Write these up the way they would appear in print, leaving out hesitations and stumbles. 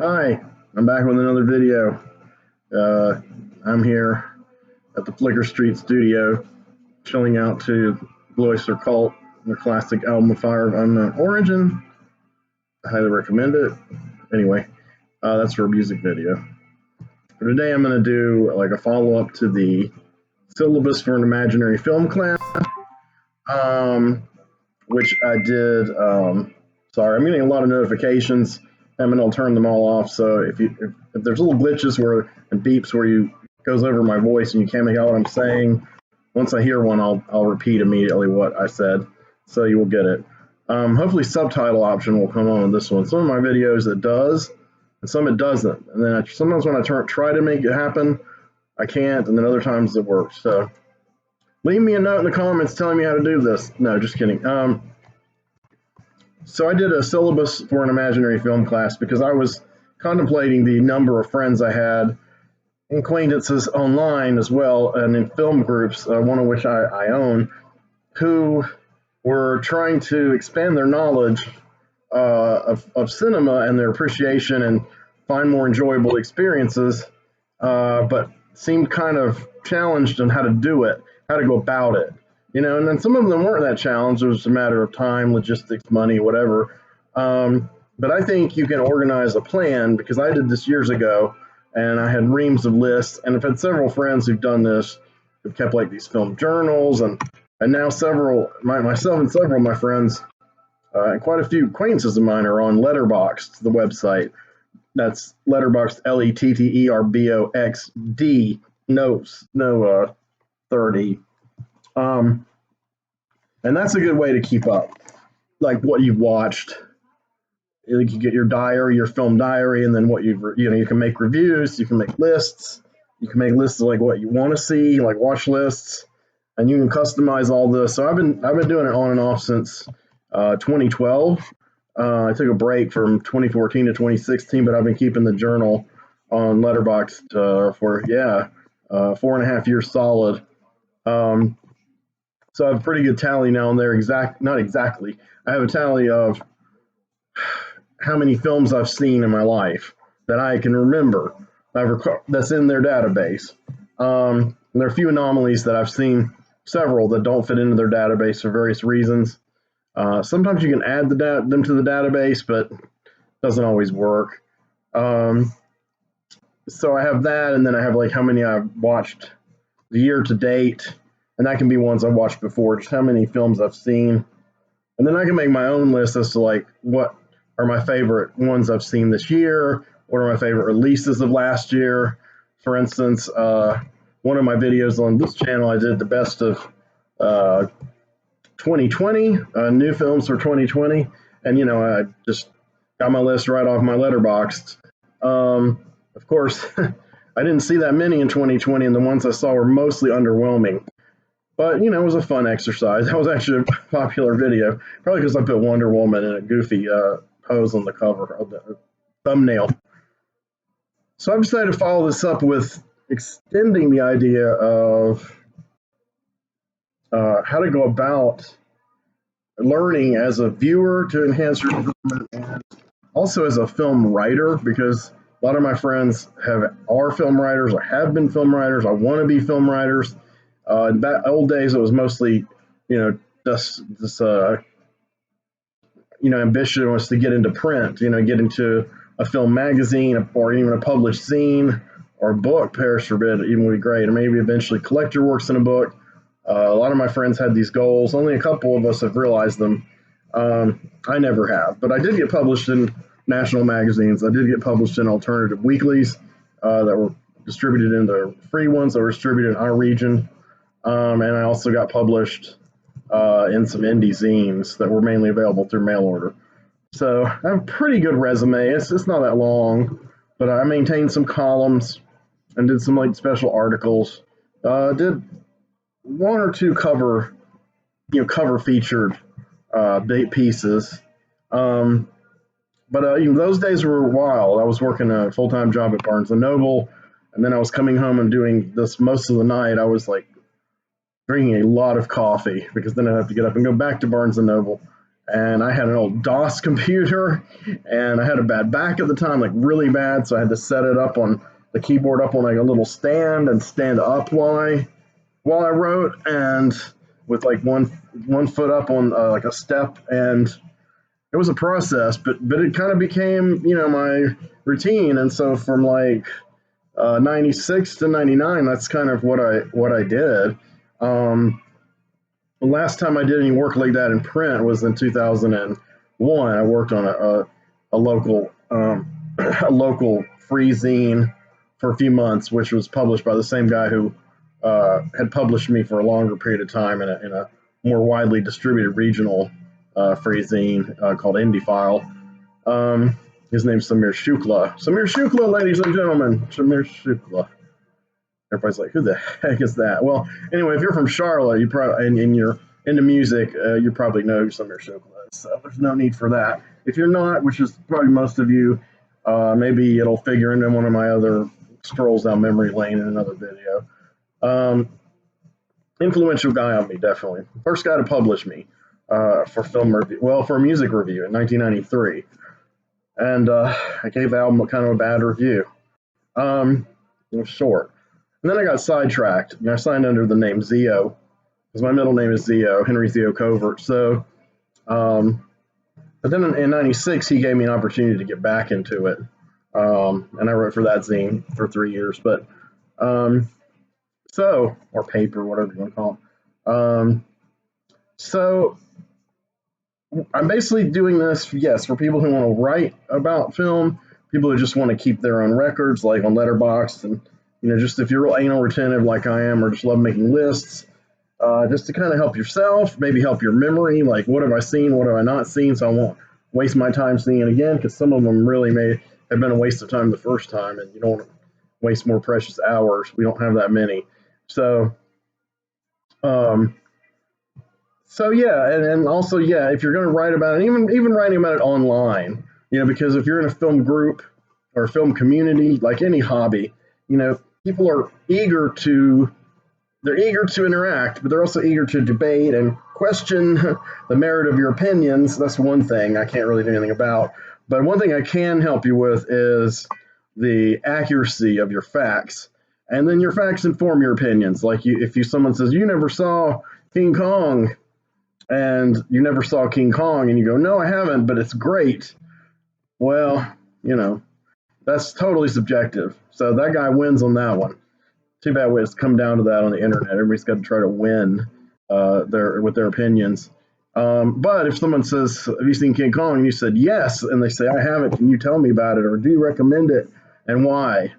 Hi, I'm back with another video. I'm here at the Flicker Street studio, chilling out to Blue Oyster Cult, their classic album of Fire of Unknown Origin. I highly recommend it. Anyway, that's for a music video. For today, I'm going to do like a follow-up to the syllabus for an imaginary film class, which I did. Sorry, I'm getting a lot of notifications. I'll turn them all off. So if there's little glitches and beeps where you goes over my voice and you can't make out what I'm saying, once I hear one, I'll repeat immediately what I said, so you will get it. Hopefully, subtitle option will come on this one. Some of my videos it does, and some it doesn't. And then sometimes when I try to make it happen, I can't, and then other times it works. So leave me a note in the comments telling me how to do this. No, just kidding. So I did a syllabus for an imaginary film class because I was contemplating the number of friends I had, acquaintances online as well, and in film groups, one of which I own, who were trying to expand their knowledge of cinema and their appreciation and find more enjoyable experiences, but seemed kind of challenged on how to do it, how to go about it. And then some of them weren't that challenged. It was a matter of time, logistics, money, whatever. But I think you can organize a plan, because I did this years ago, and I had reams of lists, and I've had several friends who've done this, who've kept like these film journals, and now myself and several of my friends, and quite a few acquaintances of mine are on Letterboxd, the website. That's Letterboxd, Letterboxd, no 30. And that's a good way to keep up, like what you've watched. You can get your diary, your film diary, and then what you can make reviews, you can make lists, you can make lists of like what you want to see, like watch lists, and you can customize all this. So I've been doing it on and off since 2012. I took a break from 2014 to 2016, but I've been keeping the journal on Letterboxd for 4.5 years solid. So I have a pretty good tally now and there. Not exactly. I have a tally of how many films I've seen in my life that I can remember. That's in their database. There are a few anomalies that I've seen, several that don't fit into their database for various reasons. Sometimes you can add them to the database, but it doesn't always work. So I have that, and then I have like how many I've watched the year to date. And that can be ones I've watched before, just how many films I've seen. And then I can make my own list as to like what are my favorite ones I've seen this year, what are my favorite releases of last year. For instance, one of my videos on this channel, I did the best of 2020, new films for 2020. And, I just got my list right off my Letterboxd. Of course, I didn't see that many in 2020, and the ones I saw were mostly underwhelming. But, it was a fun exercise. That was actually a popular video, probably because I put Wonder Woman in a goofy pose on the cover of the thumbnail. So I've decided to follow this up with extending the idea of how to go about learning as a viewer to enhance your development, and also as a film writer, because a lot of my friends are film writers or have been film writers. I want to be film writers. In old days, it was mostly, this ambition was to get into print, get into a film magazine or even a published zine or a book, perish forbid, even would be great. Or maybe eventually collect your works in a book. A lot of my friends had these goals. Only a couple of us have realized them. I never have, but I did get published in national magazines. I did get published in alternative weeklies that were distributed into free ones that were distributed in our region. And I also got published in some indie zines that were mainly available through mail order. So I have a pretty good resume. It's not that long, but I maintained some columns and did some like special articles. Did one or two cover featured pieces. But those days were wild. I was working a full-time job at Barnes & Noble, and then I was coming home and doing this most of the night. I was like drinking a lot of coffee, because then I'd have to get up and go back to Barnes & Noble and I had an old DOS computer, and I had a bad back at the time, like really bad, so I had to set it up on the keyboard up on like a little stand and stand up while I wrote, and with like one foot up on like a step, and it was a process, but it kind of became my routine, and so from like 96 to 99, that's kind of what I did. Um, the last time I did any work like that in print was in 2001. I worked on a local a local free zine for a few months, which was published by the same guy who had published me for a longer period of time in a more widely distributed regional free zine called Indie File. His name's Samir Shukla. Samir Shukla, ladies and gentlemen. Samir Shukla. Everybody's like, who the heck is that? Well, anyway, if you're from Charlotte, you probably and you're into music, you probably know who Samir Shukla is. So there's no need for that. If you're not, which is probably most of you, maybe it'll figure into one of my other strolls down memory lane in another video. Influential guy on me, definitely. First guy to publish me for film review, well, for a music review in 1993. And I gave the album kind of a bad review. It was short. And then I got sidetracked. I signed under the name Zio, because my middle name is Zio, Henry Theo Covert. So, but then in 96, he gave me an opportunity to get back into it. And I wrote for that zine for 3 years. But, or paper, whatever you want to call it. So I'm basically doing this, yes, for people who want to write about film, people who just want to keep their own records, like on Letterboxd, and just if you're real anal retentive like I am, or just love making lists, just to kind of help yourself, maybe help your memory, like what have I seen, what have I not seen, so I won't waste my time seeing it again, because some of them really may have been a waste of time the first time, and you don't want to waste more precious hours. We don't have that many. So yeah, and also, yeah, if you're going to write about it, even writing about it online, because if you're in a film group or a film community, like any hobby, people are they're eager to interact, but they're also eager to debate and question the merit of your opinions. That's one thing I can't really do anything about. But one thing I can help you with is the accuracy of your facts. And then your facts inform your opinions. Like if someone says, you never saw King Kong, and you never saw King Kong, and you go, no, I haven't, but it's great. Well, that's totally subjective. So that guy wins on that one. Too bad it's come down to that on the internet. Everybody's got to try to win with their opinions. But if someone says, have you seen King Kong? And you said yes, and they say, I haven't, can you tell me about it? Or do you recommend it, and why?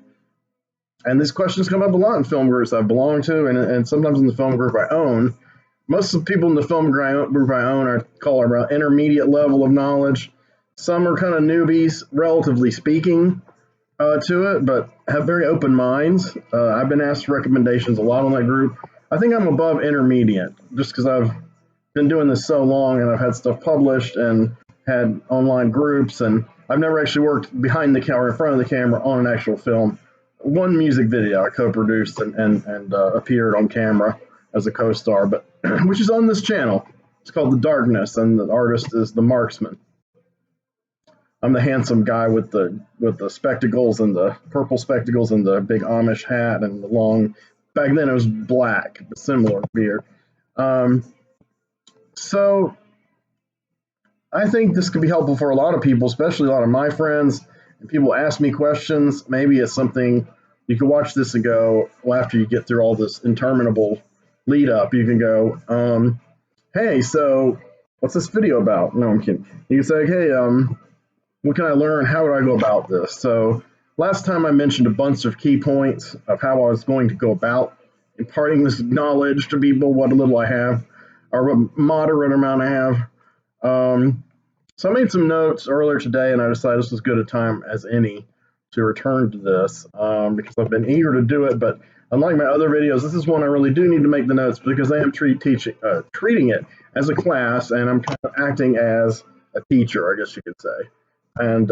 And these questions come up a lot in film groups I've belonged to, and sometimes in the film group I own. Most of the people in the film group I own are called around intermediate level of knowledge. Some are kind of newbies, relatively speaking, to it, but have very open minds. I've been asked recommendations a lot on that group. I think I'm above intermediate, just because I've been doing this so long, and I've had stuff published and had online groups, and I've never actually worked behind the camera, in front of the camera on an actual film. One music video I co-produced and appeared on camera as a co-star, but which is on this channel. It's called The Darkness, and the artist is The Marksman. I'm the handsome guy with the spectacles and the purple spectacles and the big Amish hat and the long. Back then it was black, but similar beard. So I think this could be helpful for a lot of people, especially a lot of my friends. And people ask me questions. Maybe it's something you can watch this and go, well, after you get through all this interminable lead up, you can go, hey, so what's this video about? No, I'm kidding. You can say, hey, what can I learn? How would I go about this? So last time I mentioned a bunch of key points of how I was going to go about imparting this knowledge to people, what little I have, or what moderate amount I have. So I made some notes earlier today, and I decided this was as good a time as any to return to this, because I've been eager to do it, but unlike my other videos, this is one I really do need to make the notes, because I am treating it as a class, and I'm kind of acting as a teacher, I guess you could say. And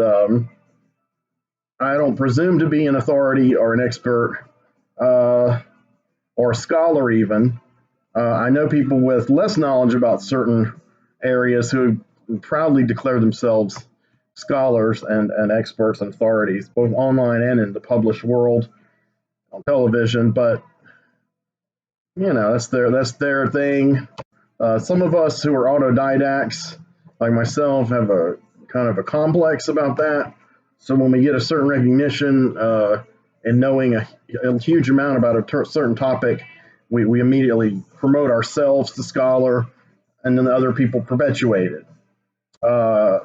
I don't presume to be an authority or an expert or a scholar even. I know people with less knowledge about certain areas who proudly declare themselves scholars and experts and authorities, both online and in the published world on television. But that's their thing. Some of us who are autodidacts, like myself, have a kind of a complex about that. So when we get a certain recognition and knowing a huge amount about a certain topic, we immediately promote ourselves to scholar, and then the other people perpetuate it. Uh,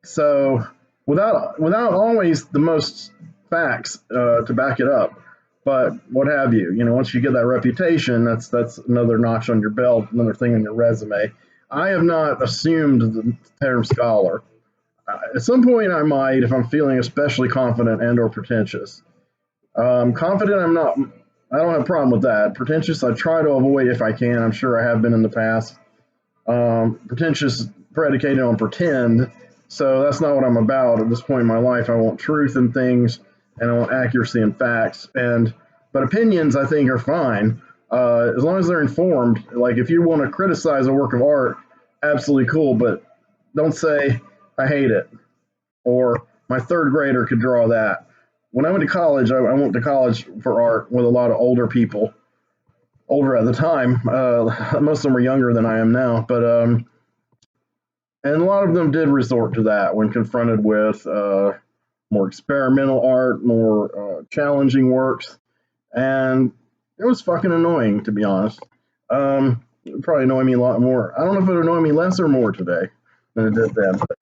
so without always the most facts to back it up, but what have you? Once you get that reputation, that's another notch on your belt, another thing on your resume. I have not assumed the term scholar. At some point, I might if I'm feeling especially confident and or pretentious. Confident, I'm not. I don't have a problem with that. Pretentious, I try to avoid if I can. I'm sure I have been in the past. Pretentious predicated on pretend. So that's not what I'm about at this point in my life. I want truth in things, and I want accuracy in facts. But opinions, I think, are fine as long as they're informed. Like if you want to criticize a work of art, absolutely cool. But don't say I hate it or my third grader could draw that. When I went to college, I went to college for art with a lot of older people, older at the time. Most of them were younger than I am now, but and a lot of them did resort to that when confronted with more experimental art, more challenging works, and it was fucking annoying, to be honest. It would probably annoy me a lot more. I don't know if it would annoy me less or more today than it did then, but it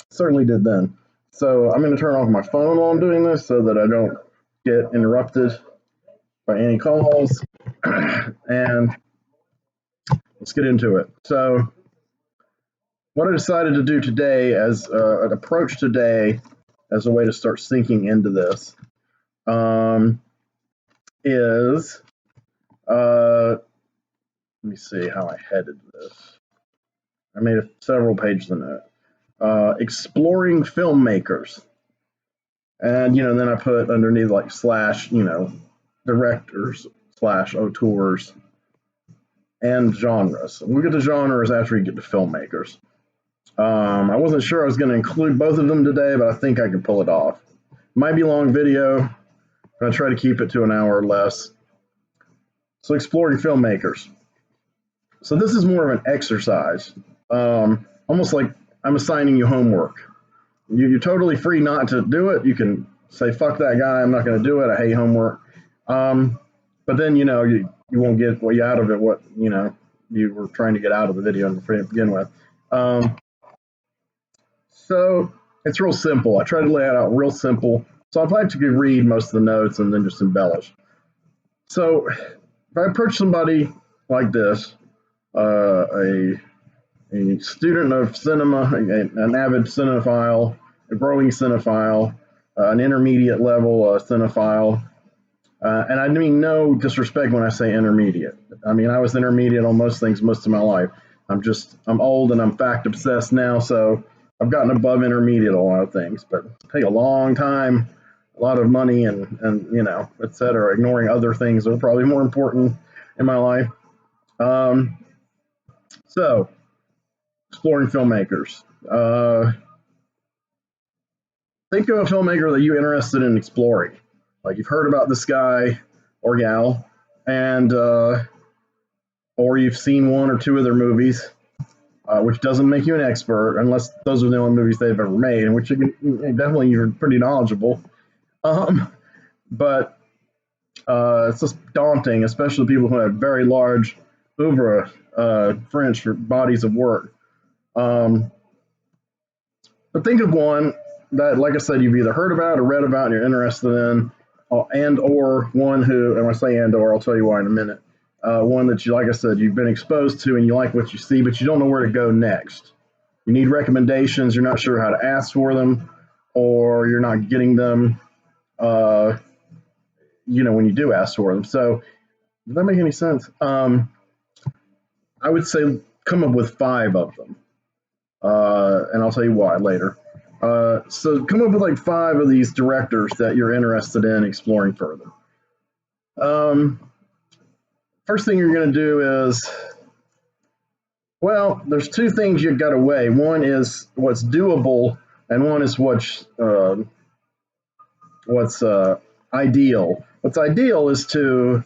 certainly did then. So I'm going to turn off my phone while I'm doing this so that I don't get interrupted by any calls, and let's get into it. So what I decided to do today as an approach today as a way to start sinking into this is let me see how I headed this. I made several pages in it. Exploring filmmakers. And, then I put underneath like slash, directors slash auteurs and genres. We'll get to genres after we get to filmmakers. I wasn't sure I was going to include both of them today, but I think I can pull it off. Might be a long video. I'm going to try to keep it to an hour or less. So exploring filmmakers. So this is more of an exercise, almost like I'm assigning you homework. You're totally free not to do it. You can say, fuck that guy, I'm not going to do it. I hate homework. But then, you won't get what you out of it, what, you were trying to get out of the video to begin with. So it's real simple. I try to lay it out real simple. So I'd like to read most of the notes and then just embellish. So if I approach somebody like this, a student of cinema, an avid cinephile, a growing cinephile, an intermediate level cinephile, and I mean no disrespect when I say intermediate. I mean I was intermediate on most things most of my life. I'm old and I'm fact obsessed now, so I've gotten above intermediate a lot of things, but it take a long time, a lot of money, and et cetera, ignoring other things that are probably more important in my life. So, exploring filmmakers. Think of a filmmaker that you're interested in exploring. Like you've heard about this guy or gal, and or you've seen one or two of their movies, which doesn't make you an expert unless those are the only movies they've ever made, in which definitely you're pretty knowledgeable. But it's just daunting, especially people who have very large oeuvre, French, for bodies of work. But think of one that, like I said, you've either heard about or read about and you're interested in, and or one who, and when I say and or, I'll tell you why in a minute. One that you, like I said, you've been exposed to and you like what you see, but you don't know where to go next. You need recommendations. You're not sure how to ask for them, or you're not getting them, when you do ask for them. So, does that make any sense? I would say come up with 5 of them, and I'll tell you why later. So come up with like 5 of these directors that you're interested in exploring further. First thing you're going to do is Well, there's two things you've got to weigh. One is what's doable, and one is what's ideal. What's ideal is to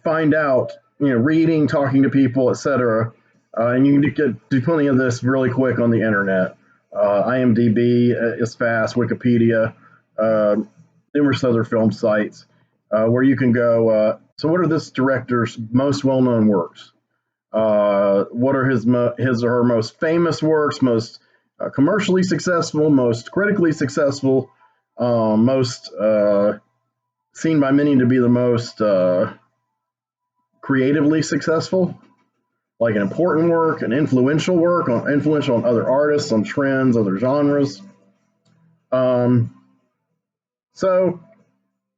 find out, reading, talking to people, etc. And you can do plenty of this really quick on the internet. IMDb is fast, Wikipedia, uh, numerous other film sites where you can go. So, what are this director's most well-known works? What are his or her most famous works, most commercially successful, most critically successful, most seen by many to be the most creatively successful, like an important work, an influential work, influential on other artists, on trends, other genres. Um, so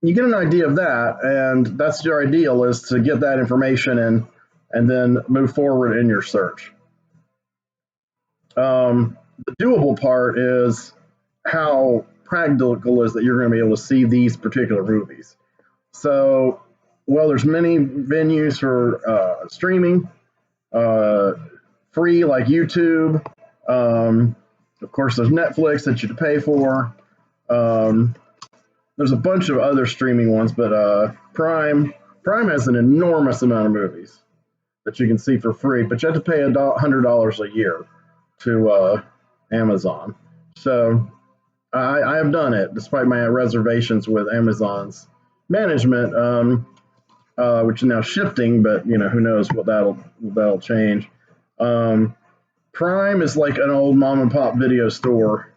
you get an idea of that, and that's your ideal, is to get that information and then move forward in your search. The doable part is how practical is that you're going to be able to see these particular movies. So, well, there's many venues for streaming, uh, free like YouTube. Of course, there's Netflix that you pay for. Um, there's a bunch of other streaming ones, but Prime has an enormous amount of movies that you can see for free, but you have to pay $100 a year to Amazon. So I have done it despite my reservations with Amazon's management, which is now shifting, but who knows what that'll change. Um, Prime is like an old mom and pop video store,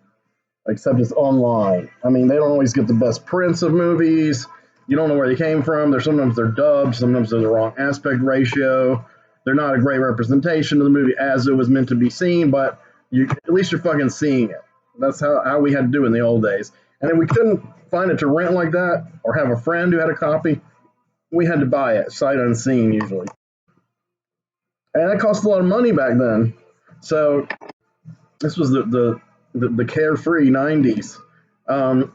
except it's online. I mean, they don't always get the best prints of movies. You don't know where they came from. Sometimes they're dubbed. Sometimes they're the wrong aspect ratio. They're not a great representation of the movie as it was meant to be seen, but at least you're fucking seeing it. That's how we had to do it in the old days. And if we couldn't find it to rent like that, or have a friend who had a copy, we had to buy it sight unseen usually, and that cost a lot of money back then. So this was the carefree '90s. Um,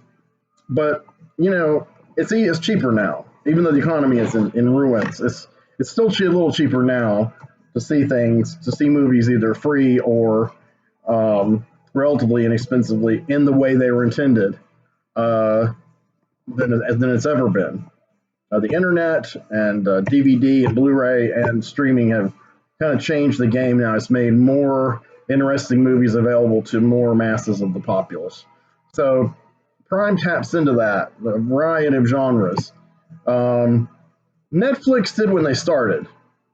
but it's cheaper now, even though the economy is in ruins. It's still a little cheaper now to see movies either free or relatively inexpensively in the way they were intended uh, than it's ever been. The internet and DVD and Blu-ray and streaming have kind of changed the game now. It's made more interesting movies available to more masses of the populace. So Prime taps into that, the variety of genres. Um, Netflix did when they started.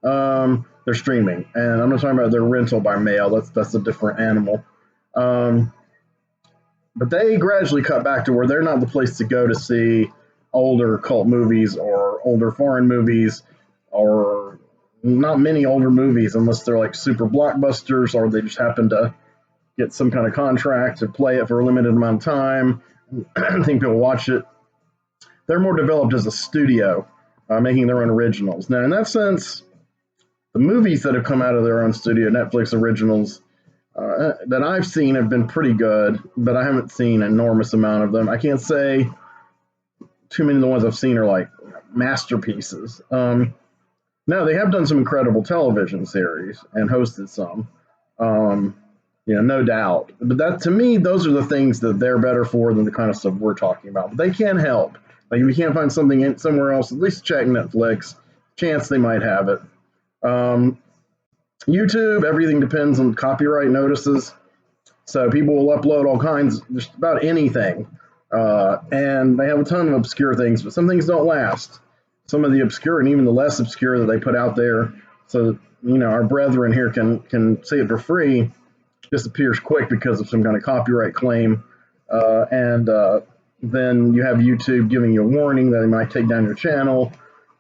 Their streaming, and I'm not talking about their rental by mail. That's a different animal. Um, but they gradually cut back to where they're not the place to go to see older cult movies or older foreign movies, or not many older movies unless they're like super blockbusters or they just happen to get some kind of contract to play it for a limited amount of time. I think people watch it. They're more developed as a studio, making their own originals. Now, in that sense, the movies that have come out of their own studio, Netflix originals, that I've seen have been pretty good, but I haven't seen an enormous amount of them. I can't say too many of the ones I've seen are like masterpieces. No, they have done some incredible television series and hosted some, no doubt. But that, to me, those are the things that they're better for than the kind of stuff we're talking about. But they can help. Like if you can't find something somewhere else, at least check Netflix. Chance they might have it. YouTube, everything depends on copyright notices. So people will upload all kinds, just about anything. And they have a ton of obscure things, but some things don't last. Some of the obscure and even the less obscure that they put out there, so our brethren here can see it for free, disappears quick because of some kind of copyright claim. And then you have YouTube giving you a warning that they might take down your channel.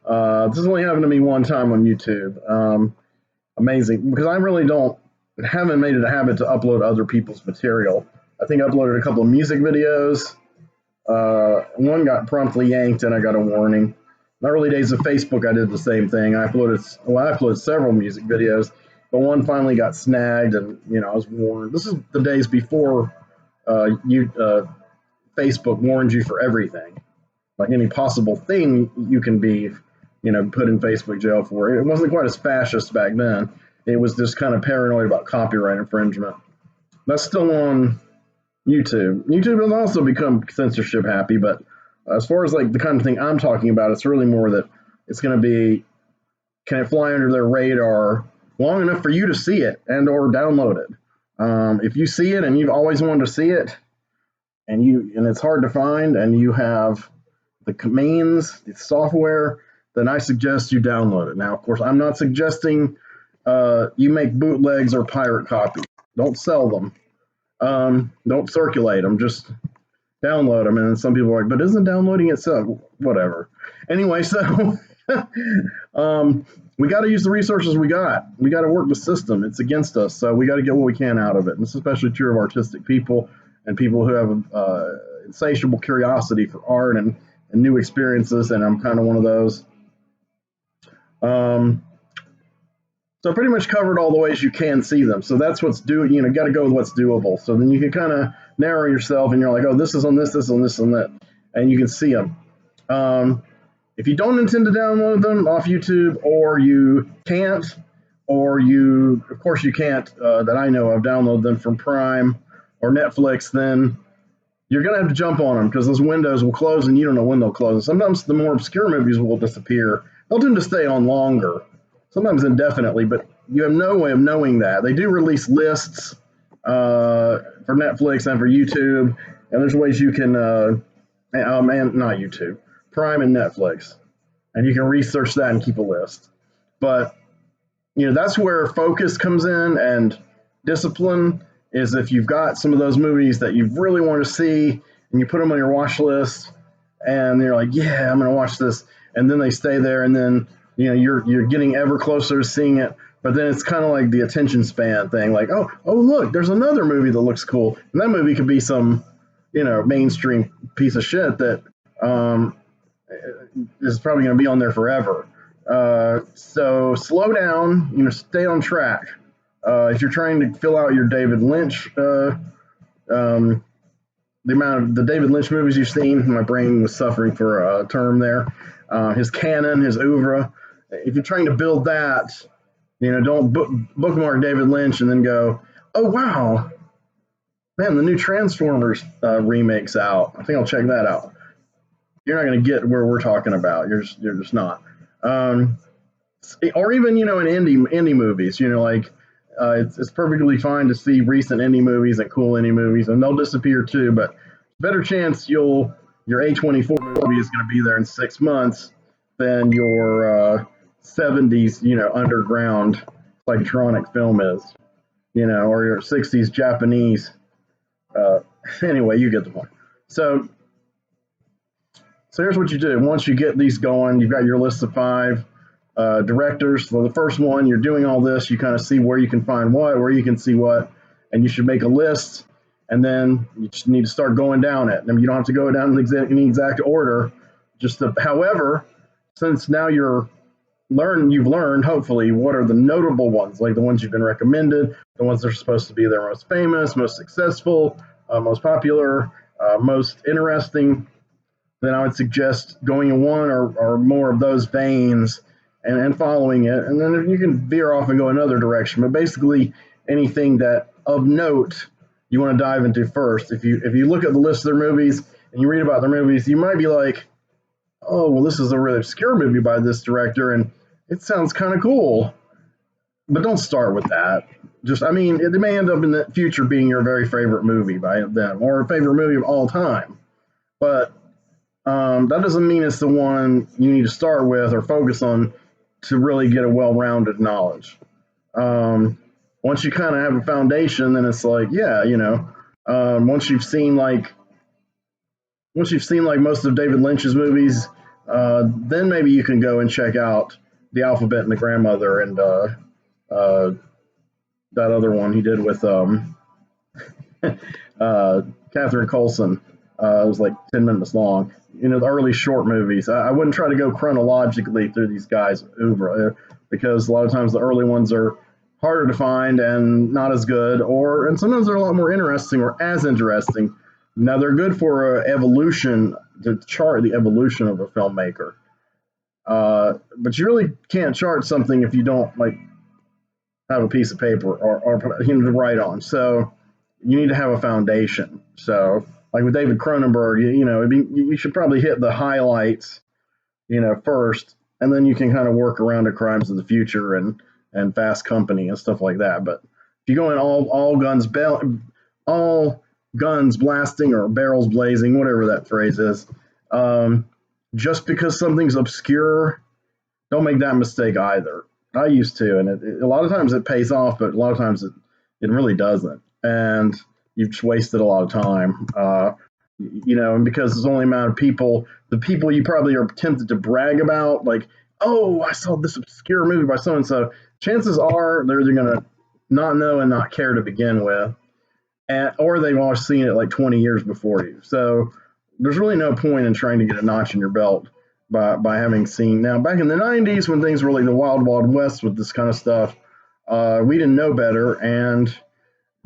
This has only happened to me one time on YouTube. Amazing, because I really haven't made it a habit to upload other people's material. I think I uploaded a couple of music videos. One got promptly yanked and I got a warning. In the early days of Facebook, I did the same thing. I uploaded several music videos, but one finally got snagged, and I was warned. This is the days before Facebook warned you for everything, like any possible thing you can be, put in Facebook jail for. It wasn't quite as fascist back then. it was just kind of paranoid about copyright infringement. That's still on YouTube. YouTube has also become censorship happy, but as far as like the kind of thing I'm talking about, it's really more that it's going to be, can it fly under their radar long enough for you to see it and or download it. If you see it and you've always wanted to see it, and it's hard to find, and you have the means, the software, then I suggest you download it. Now, of course, I'm not suggesting you make bootlegs or pirate copies. Don't sell them. Don't circulate them. Just download them. And then some people are like, but isn't downloading itself? Whatever. Anyway, so we got to use the resources we got. We got to work the system. It's against us. So we got to get what we can out of it. And it's especially true of artistic people and people who have insatiable curiosity for art and new experiences. And I'm kind of one of those. So pretty much covered all the ways you can see them. So that's what's doing, you got to go with what's doable. So then you can kind of narrow yourself and you're like, oh, this is on this, this on this, on that. And you can see them. If you don't intend to download them off YouTube, or you can't, or of course you can't, that I know of, download them from Prime or Netflix, then you're going to have to jump on them because those windows will close and you don't know when they'll close. Sometimes the more obscure movies will disappear. They'll tend to stay on longer, sometimes indefinitely, but you have no way of knowing that. They do release lists for Netflix and for YouTube, and there's ways you can, and not YouTube, Prime and Netflix, and you can research that and keep a list. But that's where focus comes in, and discipline is if you've got some of those movies that you really want to see and you put them on your watch list and you're like, yeah, I'm going to watch this, and then they stay there, and then you're getting ever closer to seeing it, but then it's kind of like the attention span thing, like, oh look, there's another movie that looks cool, and that movie could be some mainstream piece of shit that is probably going to be on there forever. So slow down, stay on track. If you're trying to fill out your David Lynch, the amount of the David Lynch movies you've seen, my brain was suffering for a term there. His canon, his oeuvre. If you're trying to build that, don't bookmark David Lynch and then go, oh wow, man, the new Transformers remake's out. I think I'll check that out. You're not going to get where we're talking about. You're just not. Or even in indie movies, like it's perfectly fine to see recent indie movies and cool indie movies, and they'll disappear too. But better chance your A24 movie is going to be there in 6 months than your 70s underground electronic film is, or your 60s Japanese. Anyway, you get the point. So here's what you do. Once you get these going, you've got your list of 5 directors. For the first one, you're doing all this. You kind of see where you can find what, where you can see what, and you should make a list. And then you just need to start going down it. I mean, you don't have to go down in any exact order. However, since now you've learned hopefully what are the notable ones, like the ones you've been recommended, the ones that are supposed to be their most famous, most successful, most popular, most interesting. Then I would suggest going in one or more of those veins and following it. And then you can veer off and go another direction. But basically, anything that of note you want to dive into first. If you look at the list of their movies and you read about their movies, you might be like, oh, well, this is a really obscure movie by this director, and it sounds kind of cool. But don't start with that. It may end up in the future being your very favorite movie by them, or a favorite movie of all time. But that doesn't mean it's the one you need to start with or focus on to really get a well-rounded knowledge. Once you kind of have a foundation, then it's like, yeah, once you've seen like most of David Lynch's movies, then maybe you can go and check out The Alphabet and the Grandmother and that other one he did with Catherine Coulson. It was like 10 minutes long. The early short movies. I wouldn't try to go chronologically through these guys' oeuvre because a lot of times the early ones are harder to find and not as good, and sometimes they're a lot more interesting or as interesting. Now they're good for evolution, to chart the evolution of a filmmaker. But you really can't chart something if you don't have a piece of paper or you know, to write on. So you need to have a foundation. So like with David Cronenberg, you know, you should probably hit the highlights, you know, first, and then you can kind of work around the Crimes of the Future and Fast Company and stuff like that. But if you go in all guns blasting or barrels blazing, whatever that phrase is, um, just because something's obscure, don't make that mistake either. I used to, and a lot of times it pays off, but a lot of times it really doesn't, and you've just wasted a lot of time. You know, and because there's only amount of people, the people you probably are tempted to brag about, like, oh, I saw this obscure movie by so and so. Chances are they're gonna not know and not care to begin with, and or they've all seen it like 20 years before you. So there's really no point in trying to get a notch in your belt by having seen. Now, back in the 90s, when things were like the wild, wild west with this kind of stuff, we didn't know better, and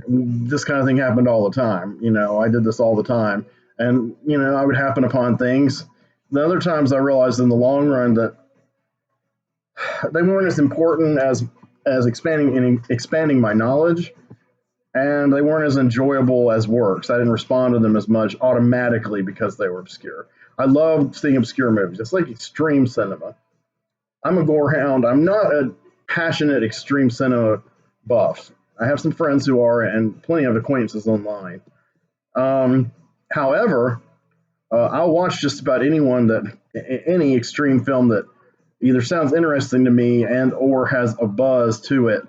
this kind of thing happened all the time. You know, I did this all the time, and you know, I would happen upon things. The other times, I realized in the long run that they weren't as important as expanding my knowledge, and they weren't as enjoyable as works. I didn't respond to them as much automatically because they were obscure. I love seeing obscure movies. It's like extreme cinema. I'm a gore hound. I'm not a passionate extreme cinema buff. I have some friends who are, and plenty of acquaintances online. Um, However, I'll watch just about any extreme film that either sounds interesting to me and or has a buzz to it,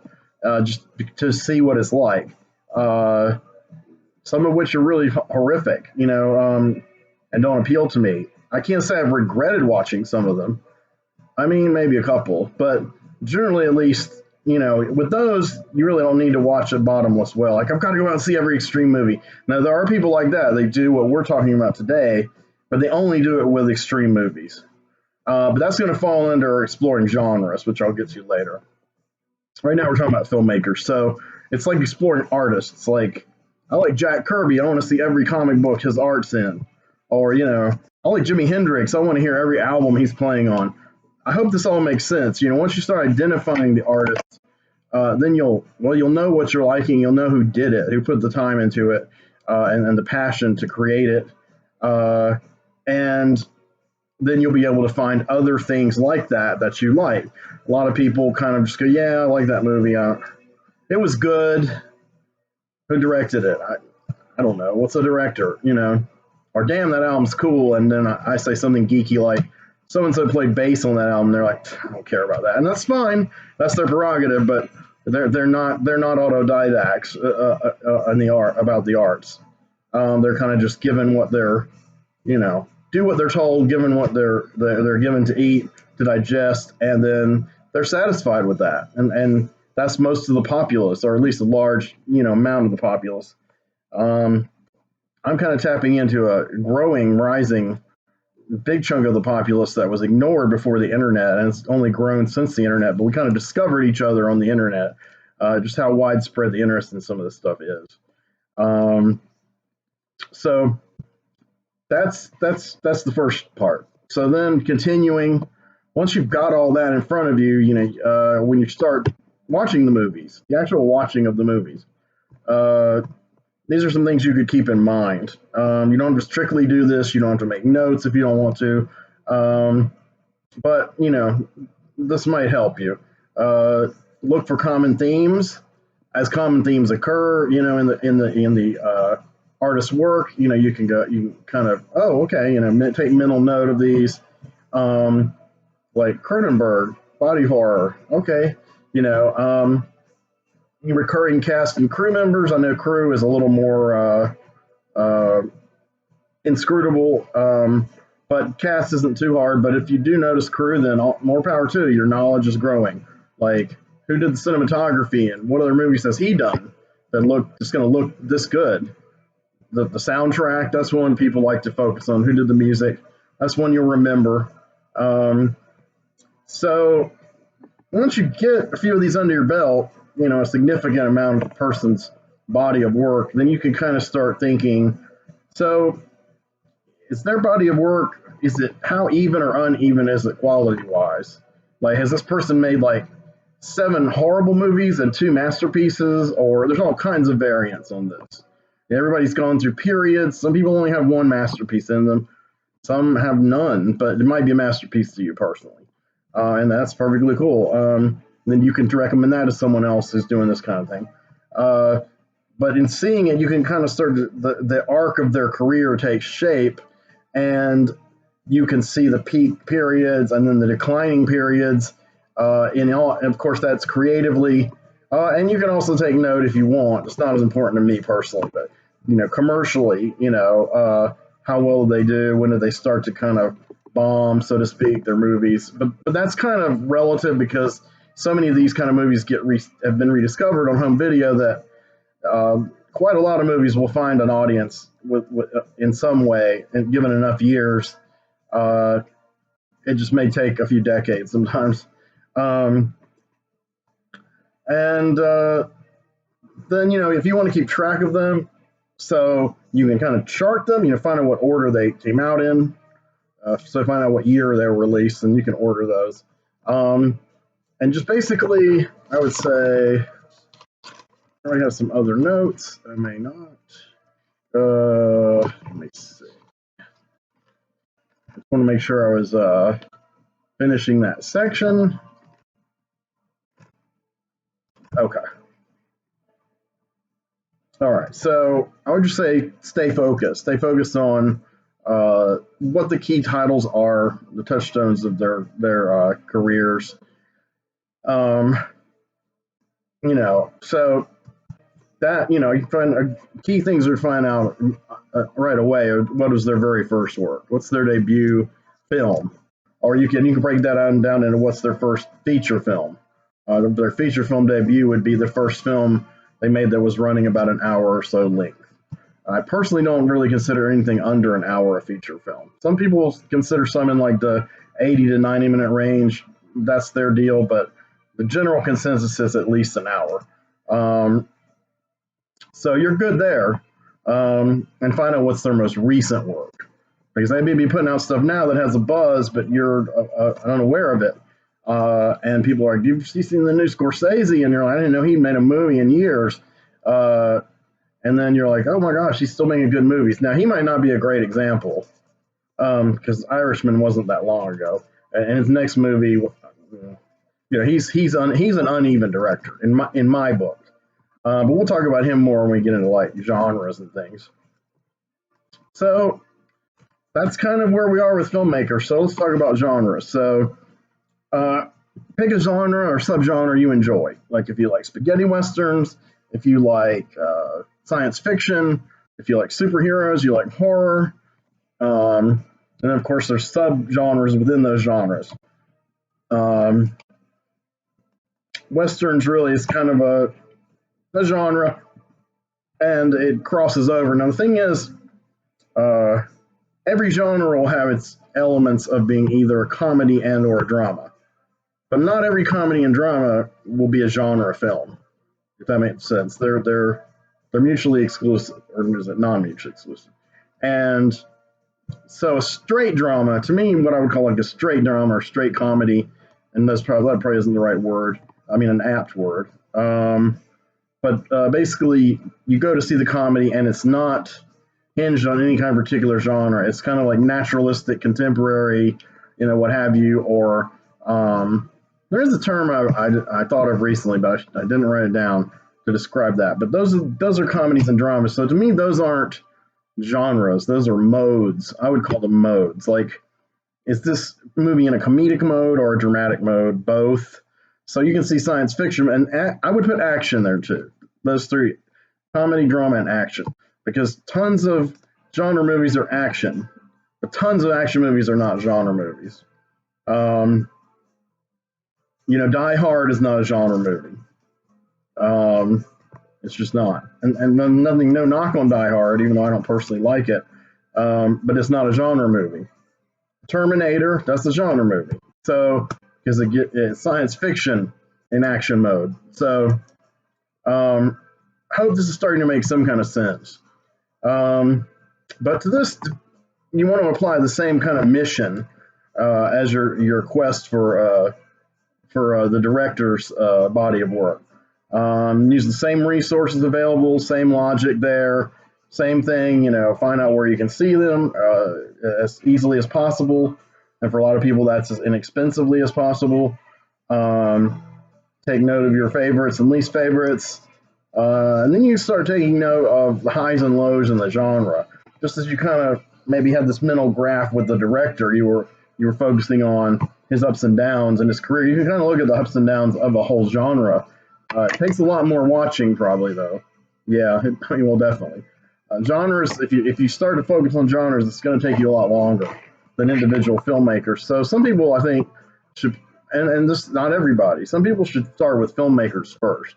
just to see what it's like. Uh, some of which are really horrific, you know, and don't appeal to me. I can't say I've regretted watching some of them. I mean, maybe a couple, but generally, at least, you know, with those, you really don't need to watch a bottomless well. Like, I've got to go out and see every extreme movie. Now, there are people like that. They do what we're talking about today, but they only do it with extreme movies. But that's going to fall under exploring genres, which I'll get to later. Right now, we're talking about filmmakers. So it's like exploring artists. Like, I like Jack Kirby. I want to see every comic book his art's in. Or, you know, I like Jimi Hendrix. I want to hear every album he's playing on. I hope this all makes sense. You know, once you start identifying the artist, then you'll know what you're liking. You'll know who did it, who put the time into it, and the passion to create it, and then you'll be able to find other things like that you like. A lot of people kind of just go, "Yeah, I like that movie. It was good. Who directed it? I don't know. What's a director? You know, or damn, that album's cool." And then I say something geeky like, so and so played bass on that album. They're like, I don't care about that, and that's fine. That's their prerogative. But they're not autodidacts in the art about the arts. They're kind of just given what they're, you know, do what they're told, given what they're given to eat, to digest, and then they're satisfied with that. And that's most of the populace, or at least a large, you know, amount of the populace. Um, I'm kind of tapping into a growing, rising big chunk of the populace that was ignored before the internet, and it's only grown since the internet. But we kind of discovered each other on the internet, just how widespread the interest in some of this stuff is. Um, so that's the first part. So then continuing, once you've got all that in front of you, you know, when you start watching the movies, the actual watching of the movies, uh, these are some things you could keep in mind. You don't have to strictly do this. You don't have to make notes if you don't want to. But you know, this might help you. Look for common themes. As common themes occur, you know, in the artist's work, you know, you can kind of, oh, okay, you know, take mental note of these. Like Cronenberg, body horror. Okay, you know, recurring cast and crew members. I know crew is a little more inscrutable, but cast isn't too hard. But if you do notice crew, then more power to you. Your knowledge is growing. Like, who did the cinematography and what other movies has he done that just going to look this good? The soundtrack, that's one people like to focus on. Who did the music? That's one you'll remember. So once you get a few of these under your belt, you know, a significant amount of a person's body of work, then you can kind of start thinking, so is their body of work, is it, how even or uneven is it quality wise? Like, has this person made like 7 horrible movies and 2 masterpieces, or there's all kinds of variants on this. Everybody's gone through periods. Some people only have 1 masterpiece in them. Some have none, but it might be a masterpiece to you personally, and that's perfectly cool. Then you can recommend that to someone else who's doing this kind of thing. But in seeing it, you can kind of start the arc of their career take shape, and you can see the peak periods and then the declining periods. And of course, that's creatively. And you can also take note if you want. It's not as important to me personally, but commercially, how well they do, when do they start to kind of bomb, so to speak, their movies. But that's kind of relative because so many of these kind of movies have been rediscovered on home video that quite a lot of movies will find an audience with in some way, and given enough years. It just may take a few decades sometimes. And then, if you want to keep track of them, so you can kind of chart them, find out what order they came out in. So find out what year they were released, and you can order those. And just basically, I would say, I have some other notes. I may not. Let me see. I just want to make sure I was finishing that section. Okay. All right. So I would just say stay focused. Stay focused on what the key titles are, the touchstones of their careers. So that you find key things to find out right away. What was their very first work? What's their debut film? Or you can break that down into what's their first feature film. Their feature film debut would be the first film they made that was running about an hour or so length. I personally don't really consider anything under an hour a feature film. Some people consider some in like the 80 to 90-minute range. That's their deal, but the general consensus is at least an hour. So you're good there. And find out what's their most recent work. Because they may be putting out stuff now that has a buzz, but you're unaware of it. And people are like, you've seen the new Scorsese? And you're like, I didn't know he made a movie in years. And then you're like, oh my gosh, he's still making good movies. Now, he might not be a great example, because Irishman wasn't that long ago. And his next movie, he's an uneven director in my book. But we'll talk about him more when we get into like genres and things. So that's kind of where we are with filmmakers. So let's talk about genres. So pick a genre or subgenre you enjoy. Like if you like spaghetti westerns, if you like science fiction, if you like superheroes, you like horror. And then of course there's subgenres within those genres. Westerns really is kind of a genre, and it crosses over. Now the thing is, every genre will have its elements of being either a comedy and or a drama, but not every comedy and drama will be a genre film. If that makes sense, they're mutually exclusive, or is it non-mutually exclusive? And so a straight drama, to me, what I would call like a straight drama or straight comedy, and that probably isn't the right word. I mean, an apt word. But basically, you go to see the comedy, and it's not hinged on any kind of particular genre. It's kind of like naturalistic, contemporary, what have you. Or there is a term I thought of recently, but I didn't write it down to describe that. But those are comedies and dramas. So to me, those aren't genres. Those are modes. I would call them modes. Like, is this movie in a comedic mode or a dramatic mode? Both. So you can see science fiction, and I would put action there too. Those three: comedy, drama, and action. Because tons of genre movies are action, but tons of action movies are not genre movies. Die Hard is not a genre movie. It's just not. And no knock on Die Hard, even though I don't personally like it. But it's not a genre movie. Terminator, that's a genre movie. So, because it's science fiction in action mode. So, I hope this is starting to make some kind of sense. But to this, you want to apply the same kind of mission as your quest for for the director's body of work. Use the same resources available, same logic there, same thing. Find out where you can see them as easily as possible, and for a lot of people, that's as inexpensively as possible. Take note of your favorites and least favorites, and then you start taking note of the highs and lows in the genre. Just as you kind of maybe had this mental graph with the director, you were focusing on his ups and downs in his career. You can kind of look at the ups and downs of a whole genre. It takes a lot more watching, probably, though. Yeah, well, definitely. Genres, if you start to focus on genres, it's going to take you a lot longer than individual filmmakers. So some people, I think, should, and this not everybody, some people should start with filmmakers first,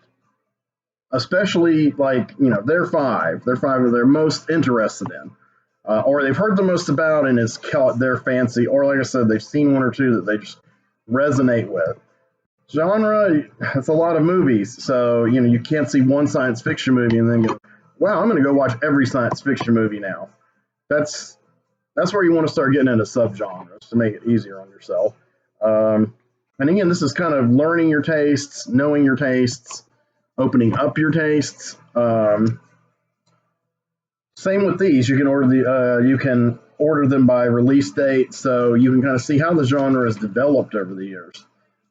especially like they're five they're most interested in, or they've heard the most about and it's caught their fancy, or like I said, they've seen one or two that they just resonate with. Genre, it's a lot of movies, so you can't see one science fiction movie and then go, wow, I'm going to go watch every science fiction movie now. That's where you want to start getting into subgenres to make it easier on yourself. And again, this is kind of learning your tastes, knowing your tastes, opening up your tastes. Same with these. You can order them by release date, so you can kind of see how the genre has developed over the years.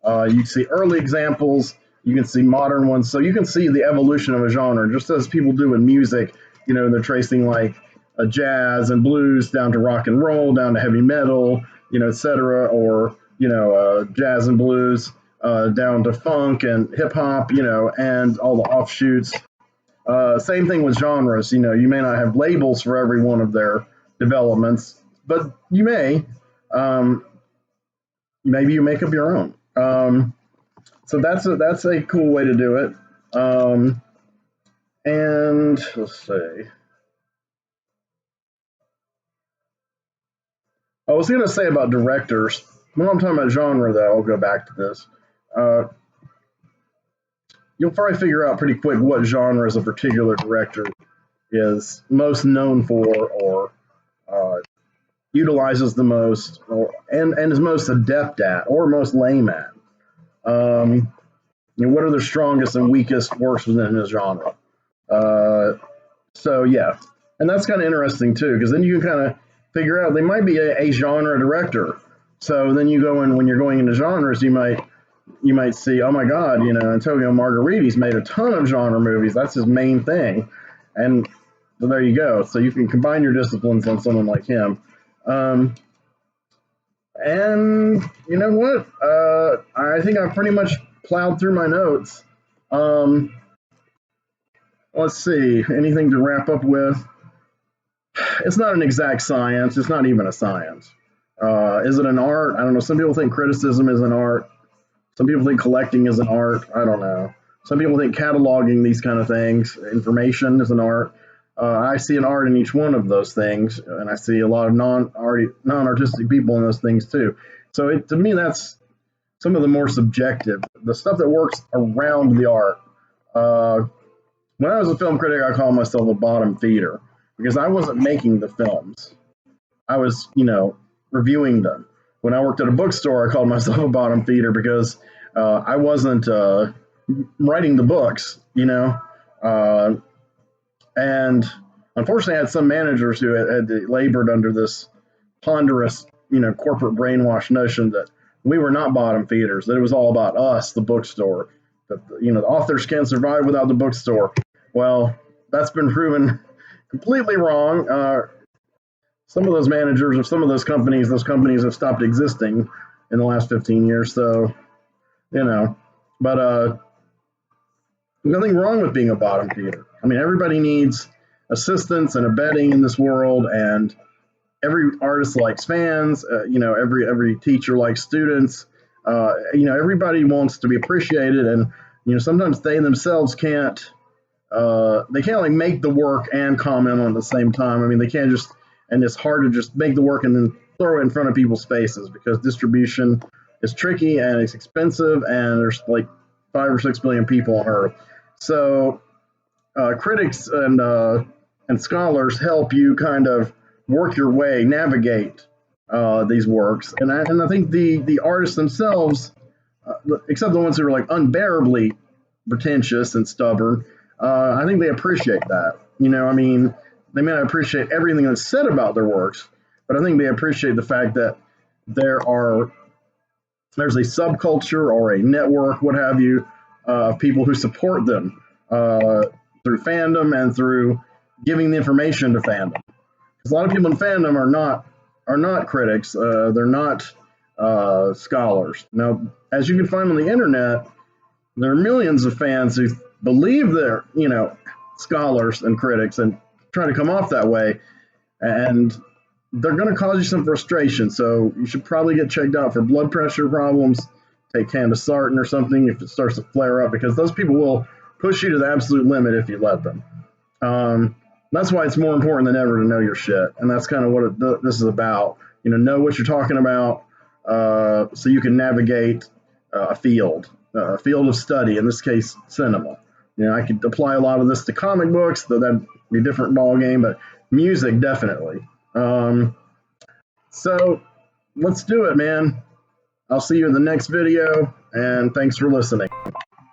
You can see early examples. You can see modern ones. So you can see the evolution of a genre, just as people do in music. They're tracing like a jazz and blues down to rock and roll, down to heavy metal, etc., or jazz and blues down to funk and hip hop, and all the offshoots. Same thing with genres. You may not have labels for every one of their developments, but you may. Maybe you make up your own. So that's a cool way to do it. And let's see. I was going to say about directors. When I'm talking about genre, though, I'll go back to this. You'll probably figure out pretty quick what genres a particular director is most known for, or utilizes the most, and is most adept at, or most lame at. What are their strongest and weakest works within his genre? So yeah, and that's kind of interesting too, because then you can kind of figure out they might be a genre director. So then you go in, when you're going into genres, you might see, oh my God, Antonio Margheriti's made a ton of genre movies. That's his main thing, and so there you go. So you can combine your disciplines on someone like him. And you know what? I think I've pretty much plowed through my notes. Let's see, anything to wrap up with? It's not an exact science. It's not even a science. Is it an art? I don't know. Some people think criticism is an art. Some people think collecting is an art. I don't know. Some people think cataloging these kind of things, information, is an art. I see an art in each one of those things, and I see a lot of non-artistic people in those things too. So to me, that's some of the more subjective, the stuff that works around the art. When I was a film critic, I called myself a bottom feeder because I wasn't making the films. I was, reviewing them. When I worked at a bookstore, I called myself a bottom feeder because I wasn't writing the books, and unfortunately, I had some managers who had labored under this ponderous, corporate brainwash notion that we were not bottom feeders, that it was all about us, the bookstore, that, the authors can't survive without the bookstore. Well, that's been proven completely wrong. Some of those managers of some of those companies have stopped existing in the last 15 years. So, but nothing wrong with being a bottom feeder. I mean, everybody needs assistance and abetting in this world, and every artist likes fans. Every teacher likes students. Everybody wants to be appreciated, and sometimes they themselves can't. They can't like make the work and comment on it at the same time. I mean, they can't just, and it's hard to just make the work and then throw it in front of people's faces because distribution is tricky and it's expensive, and there's like 5 or 6 billion people on Earth. So critics and scholars help you kind of work your way, navigate these works, and I think the artists themselves except the ones who are like unbearably pretentious and stubborn. I think they appreciate that. I mean, they may not appreciate everything that's said about their works, but I think they appreciate the fact that there are there's a subculture or a network, what have you, of people who support them through fandom and through giving the information to fandom. Because a lot of people in fandom are not critics. They're not scholars. Now, as you can find on the internet, there are millions of fans who believe they're scholars and critics and try to come off that way, and they're going to cause you some frustration. So you should probably get checked out for blood pressure problems. Take candesartan or something if it starts to flare up, because those people will push you to the absolute limit if you let them. That's why it's more important than ever to know your shit, and that's kind of what this is about. Know what you're talking about, so you can navigate a field of study. In this case, cinema. I could apply a lot of this to comic books, though that'd be a different ball game. But music, definitely. So let's do it, man. I'll see you in the next video, and thanks for listening.